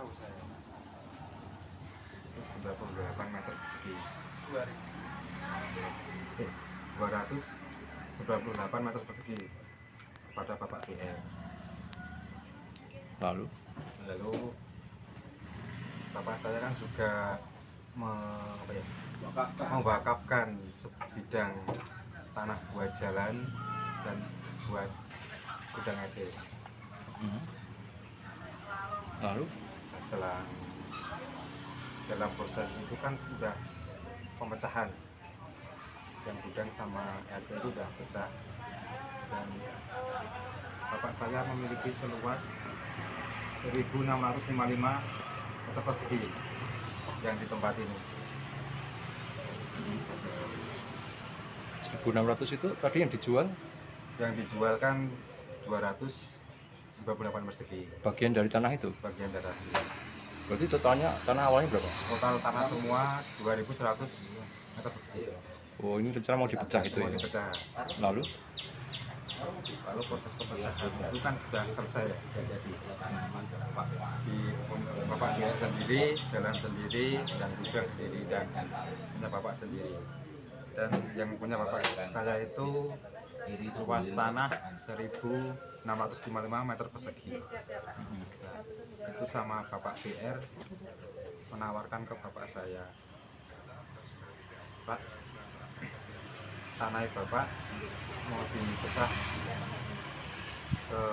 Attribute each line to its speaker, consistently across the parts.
Speaker 1: tahu saya. Itu 98 meter persegi. 298 meter persegi kepada Bapak BR.
Speaker 2: Lalu
Speaker 1: Bapak saya kan juga mewakafkan sebidang tanah buat jalan dan buat gudang air.
Speaker 2: Lalu
Speaker 1: Setelah dalam proses itu kan sudah pemecahan, yang gudang sama RT itu sudah pecah, dan bapak saya memiliki seluas 1655 meter persegi yang di tempat ini.
Speaker 2: 1.600 itu tadi yang dijual
Speaker 1: Yang dijual kan 298 persegi,
Speaker 2: bagian dari tanah itu.
Speaker 1: bagian darah.
Speaker 2: Berarti totalnya tanah awalnya berapa?
Speaker 1: Total tanah semua 2100 meter persegi.
Speaker 2: Oh, ini rencana mau dipecah itu
Speaker 1: Mau
Speaker 2: ya.
Speaker 1: dipecah.
Speaker 2: Lalu
Speaker 1: Proses pemecahan itu kan sudah selesai ya, jadi di bapak dia sendiri, jalan sendiri, dan gudang sendiri, dan punya bapak sendiri. Dan yang punya bapak saya itu luas tanah 1655 meter persegi. Nah, itu sama bapak BR menawarkan ke bapak saya, Pak, tanah bapak mau dipecah ke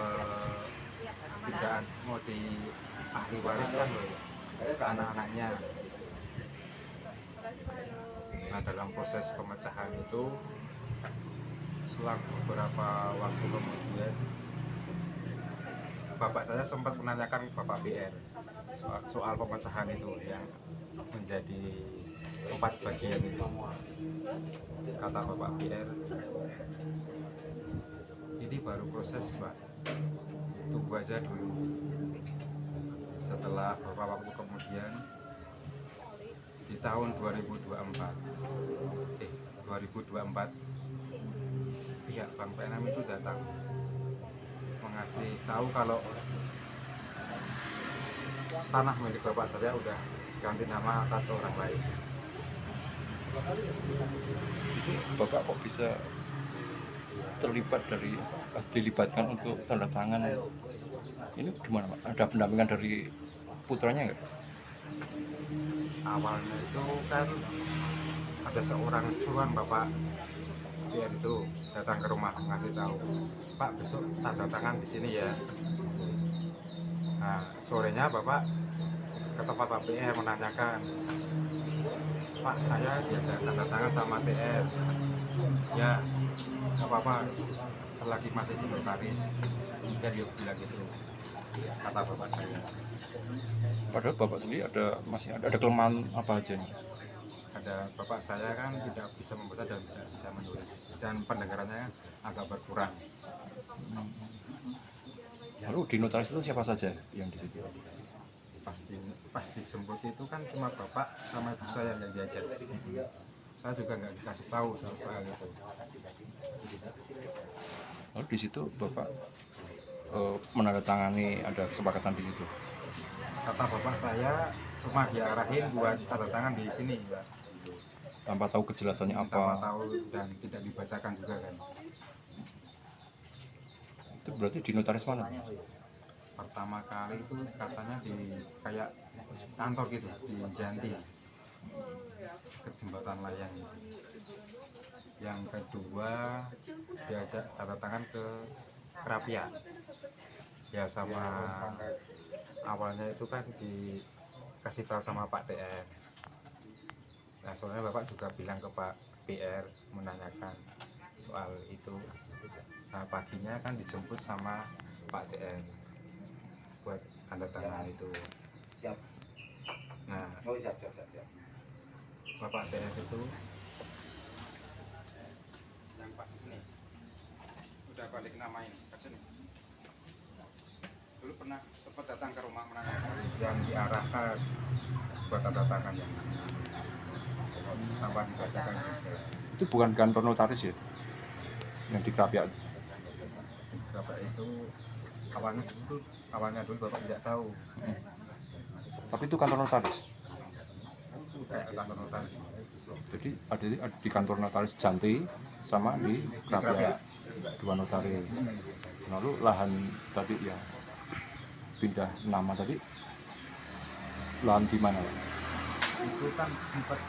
Speaker 1: bidaan, mau di ahli wariskan ke anak-anaknya. Nah, dalam proses pemecahan itu selang beberapa waktu kemudian bapak saya sempat menanyakan ke bapak BR soal pemecahan itu yang menjadi 4 bagian itu. Kata bapak BR, ini baru proses, Pak, tunggu aja dulu. Setelah beberapa waktu kemudian di tahun 2024 pihak Bank PNM itu datang mengasih tahu kalau tanah milik bapak saya udah ganti nama atas orang lain.
Speaker 2: itu Bapak kok bisa terlibat dilibatkan untuk tanda tangan? Ini gimana Pak? Ada pendampingan dari putranya nggak?
Speaker 1: Awalnya itu kan ada seorang suruhan bapak BR itu datang ke rumah ngasih tahu, Pak, besok tanda tangan di sini ya. Nah, sorenya bapak ke tempat Pak BR menanyakan, Pak, saya diajak tanda tangan sama TR. Ya, nggak apa-apa, selagi masih di notaris. Dia bilang gitu, kata bapak saya.
Speaker 2: Padahal Bapak sendiri masih ada kelemahan apa aja nih?
Speaker 1: Ada bapak saya kan tidak bisa membaca dan tidak bisa menulis, dan pendengarannya agak berkurang.
Speaker 2: Lalu di notaris itu siapa saja yang di situ?
Speaker 1: Pas dijemput itu kan cuma bapak sama ibu saya yang diajak. Saya juga nggak dikasih tahu soal itu.
Speaker 2: Lalu di situ Bapak menandatangani, ada kesepakatan di situ.
Speaker 1: Kata bapak saya cuma diarahin buat tanda tangan di sini, Pak.
Speaker 2: Tanpa tahu kejelasannya
Speaker 1: Tanpa
Speaker 2: apa.
Speaker 1: tahu dan tidak dibacakan juga kan.
Speaker 2: Itu berarti di notaris mana?
Speaker 1: Pertama kali itu katanya di kayak kantor gitu di Janti, ke jembatan layang. Yang kedua diajak tanda tangan ke Krapia ya, sama awalnya itu kan dikasih tahu sama Pak TR. Nah, soalnya bapak juga bilang ke Pak BR menanyakan soal itu. Nah, paginya kan dijemput sama Pak TR buat tanda tangan itu. Nah, Bapak TR itu yang pas ini udah balik nama ini ke sini. Dulu pernah sempat datang ke rumah menanyakan yang diarahkan buat tanda tangan yang tanpa dibacakan juga.
Speaker 2: Itu bukan kantor notaris ya? Yang di Krapia.
Speaker 1: Bapak itu awalnya dulu bapak tidak tahu.
Speaker 2: Tapi itu kantor notaris.
Speaker 1: kayak kantor notaris.
Speaker 2: Jadi ada di kantor notaris Janti sama di Krapia, dua notaris. Lalu lahan tadi ya pindah nama tadi, lahan di mana?
Speaker 1: Itu kan sempat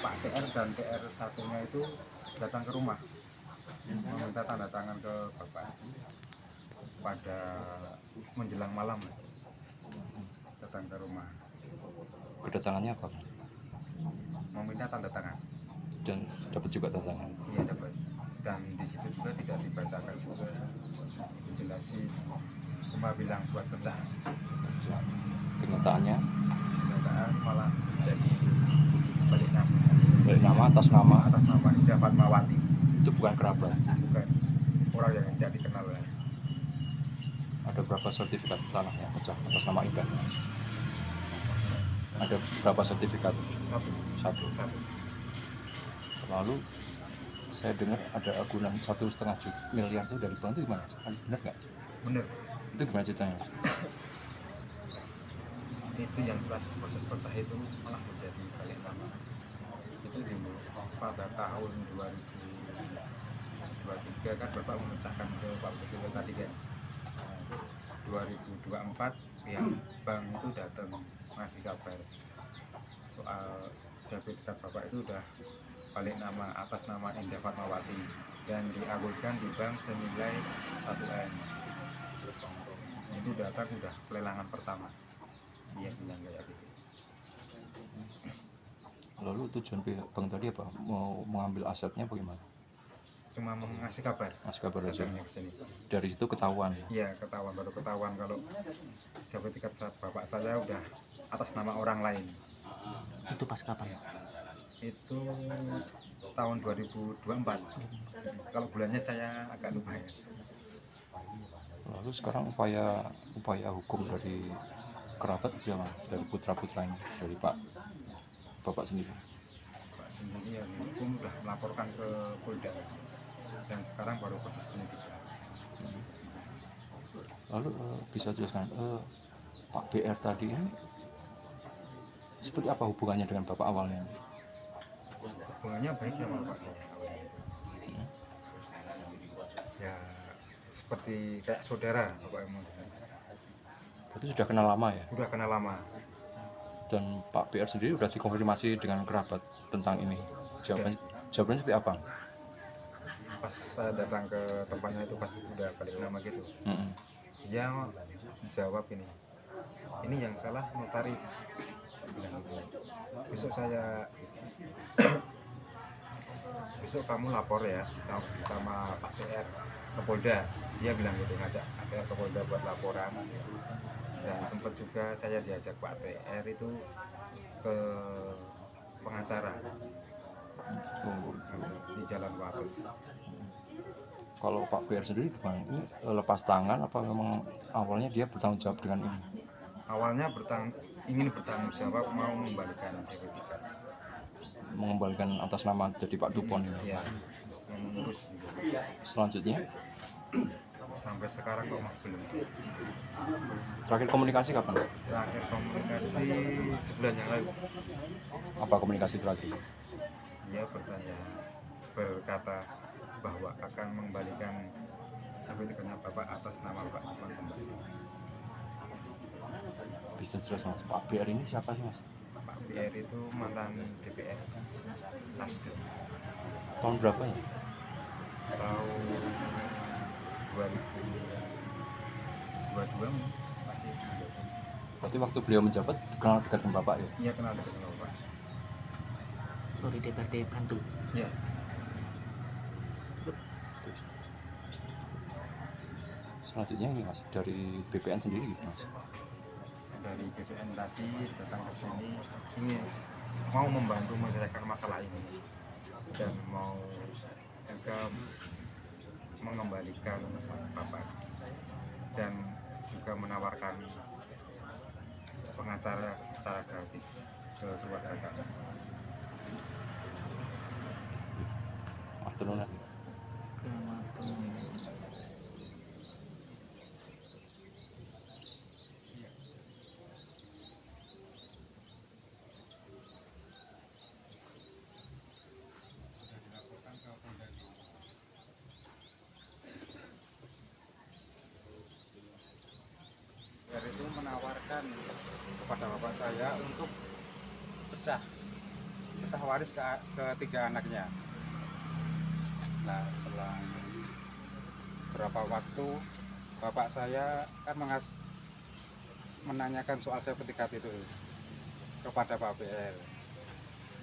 Speaker 1: Pak TR dan TR satunya itu datang ke rumah meminta tanda tangan ke Bapak pada menjelang malam, datang ke rumah
Speaker 2: Kedatangannya apa?
Speaker 1: meminta tanda tangan.
Speaker 2: Dan dapat juga tanda tangan.
Speaker 1: Iya dapat. Dan di situ juga tidak dibacakan juga, dijelasin, cuma bilang buat pecah.
Speaker 2: Kenyataannya
Speaker 1: Kenyataan malah jadi balik nama.
Speaker 2: balik nama atas nama
Speaker 1: Indah Fatmawati,
Speaker 2: itu bukan kerabat.
Speaker 1: bukan orang yang tidak dikenal ya.
Speaker 2: Ada berapa sertifikat tanah yang pecah atas nama Indah? Ada berapa sertifikat? Satu. Lalu saya dengar ada agunan 1,5 miliar itu dari bank itu gimana? Benar nggak?
Speaker 1: Bener.
Speaker 2: Itu gimana ceritanya?
Speaker 1: Itu yang proses pecah itu malah menjadi balik nama. Itu dulu pada tahun 2023 kan Bapak memecahkan ke Pak Bupati tadi kan. 2024 pihak bank itu datang ngasih kabar soal sertifikat Bapak itu udah balik nama atas nama Indah Fatmawati dan diagurkan di bank senilai 1 M. Itu data udah pelelangan pertama. Iya bilang kayak gitu.
Speaker 2: Lalu tujuan pihak bank tadi apa? Mau mengambil asetnya bagaimana?
Speaker 1: Cuma mengasih kabar.
Speaker 2: Ngasih kabar aja.
Speaker 1: Datangnya ke sini.
Speaker 2: Dari situ ketahuan.
Speaker 1: Iya baru ketahuan kalau sertifikat Bapak saya udah atas nama orang lain.
Speaker 3: Itu pas kapan?
Speaker 1: Itu tahun 2024. Kalau bulannya saya agak lupa ya.
Speaker 2: Lalu sekarang upaya hukum dari kerabat gimana? Dari putra-putranya, dari Bapak sendiri.
Speaker 1: Pak sendiri yang hukum udah melaporkan ke Polda dan sekarang baru proses penyidikan.
Speaker 2: Lalu bisa jelaskan Pak BR tadi ini seperti apa hubungannya dengan Bapak awalnya?
Speaker 1: Hubungannya baik sama Pak saya. Ya seperti kayak saudara Bapak emang.
Speaker 2: Berarti sudah kenal lama ya?
Speaker 1: Sudah kenal lama.
Speaker 2: Dan Pak BR sendiri sudah dikonfirmasi dengan kerabat tentang ini. Jawabannya seperti apa?
Speaker 1: Pas saya datang ke tempatnya itu pas udah balik nama gitu, dia jawab ini yang salah notaris, bilang gitu. Besok kamu lapor ya sama Pak PR ke Polda, dia bilang gitu, ngajak Pak PR ke Polda buat laporan. Dan sempat juga saya diajak Pak PR itu ke pengacara di Jalan Wates.
Speaker 2: Kalau Pak BR sendiri gimana? Ini lepas tangan apa memang awalnya dia bertanggung jawab dengan ini?
Speaker 1: Awalnya ingin bertanggung jawab, mau mengembalikan sertifikat.
Speaker 2: Mengembalikan atas nama jadi Pak Dupon ini.
Speaker 1: Ya, yang mengurus gitu.
Speaker 2: Selanjutnya
Speaker 1: Sampai sekarang kok masih belum.
Speaker 2: terakhir komunikasi kapan?
Speaker 1: Terakhir komunikasi sebulan yang lalu.
Speaker 2: Apa komunikasi terakhir?
Speaker 1: Dia berkata bahwa akan mengembalikan sertifikatnya Bapak atas nama Pak Dupon kembali.
Speaker 2: Bisa jelas Mas, Pak BR ini siapa sih Mas?
Speaker 1: Pak BR itu mantan DPR Nasdem.
Speaker 2: Tahun berapa ya?
Speaker 1: Tahun 2022 masih ada.
Speaker 2: Berarti waktu beliau menjabat kenal dekat dengan Bapak ya?
Speaker 1: Iya kenal dengan Bapak.
Speaker 3: Oh, di DPRD Bantul.
Speaker 1: Iya.
Speaker 2: Selanjutnya ini Mas, dari BPN sendiri gitu Mas?
Speaker 1: Dari BPN tadi datang ke sini ingin mau membantu menyelesaikan masalah ini dan mau juga mengembalikan Bapak dan juga menawarkan pengacara secara gratis ke keluarga kami.
Speaker 2: Matur nuwun.
Speaker 1: menyatakan kepada bapak saya untuk pecah waris ke ketiga anaknya. Nah, setelah berapa waktu bapak saya kan menanyakan soal sertifikat itu kepada Pak BR.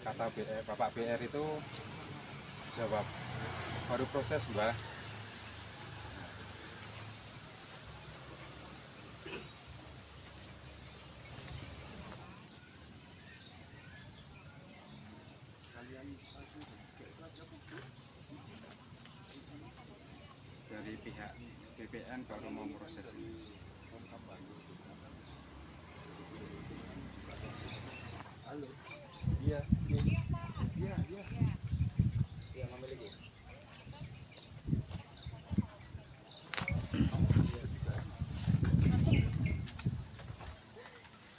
Speaker 1: Kata Bapak BR itu jawab, baru proses Mbah. Dari pihak BPN baru mau proses ini. Halo. Iya. Iya. Yang memiliki.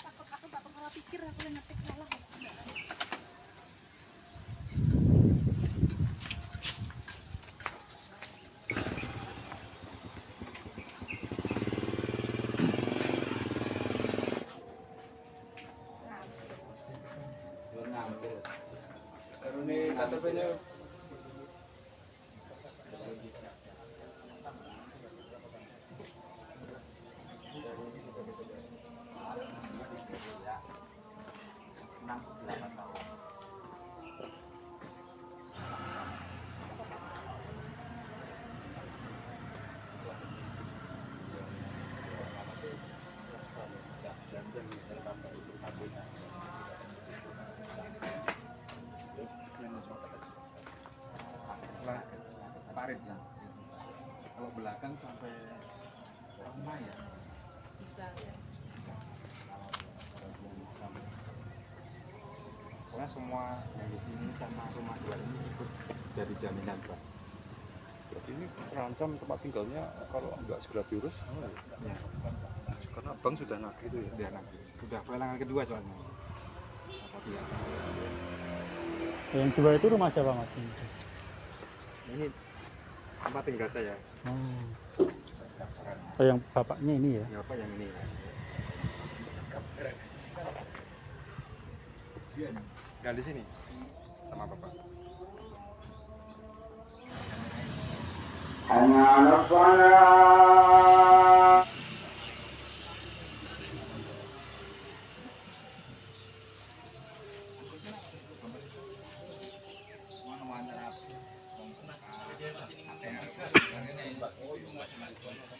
Speaker 4: Aku gak pernah pikir aku yang ngetik salah.
Speaker 1: Ini KTP-nya parit ya. Kalau belakang sampai rumah ya. Pokoknya semua yang di sini sama rumah dua ini ikut dari jaminan Pak.
Speaker 2: Berarti ini terancam tempat tinggalnya kalau nggak segera diurus.
Speaker 1: Ya,
Speaker 2: Karena bank sudah nagih itu ya.
Speaker 1: dia nanti sudah pelelangan kedua soalnya. Tapi ya,
Speaker 5: Yang dua itu rumah siapa mas?
Speaker 1: ini tempat tinggal saya.
Speaker 5: Oh, yang bapaknya ini ya?
Speaker 1: Ya apa yang ini? Tinggal di sini sama bapak.
Speaker 6: حي على الصلاة
Speaker 1: Mas,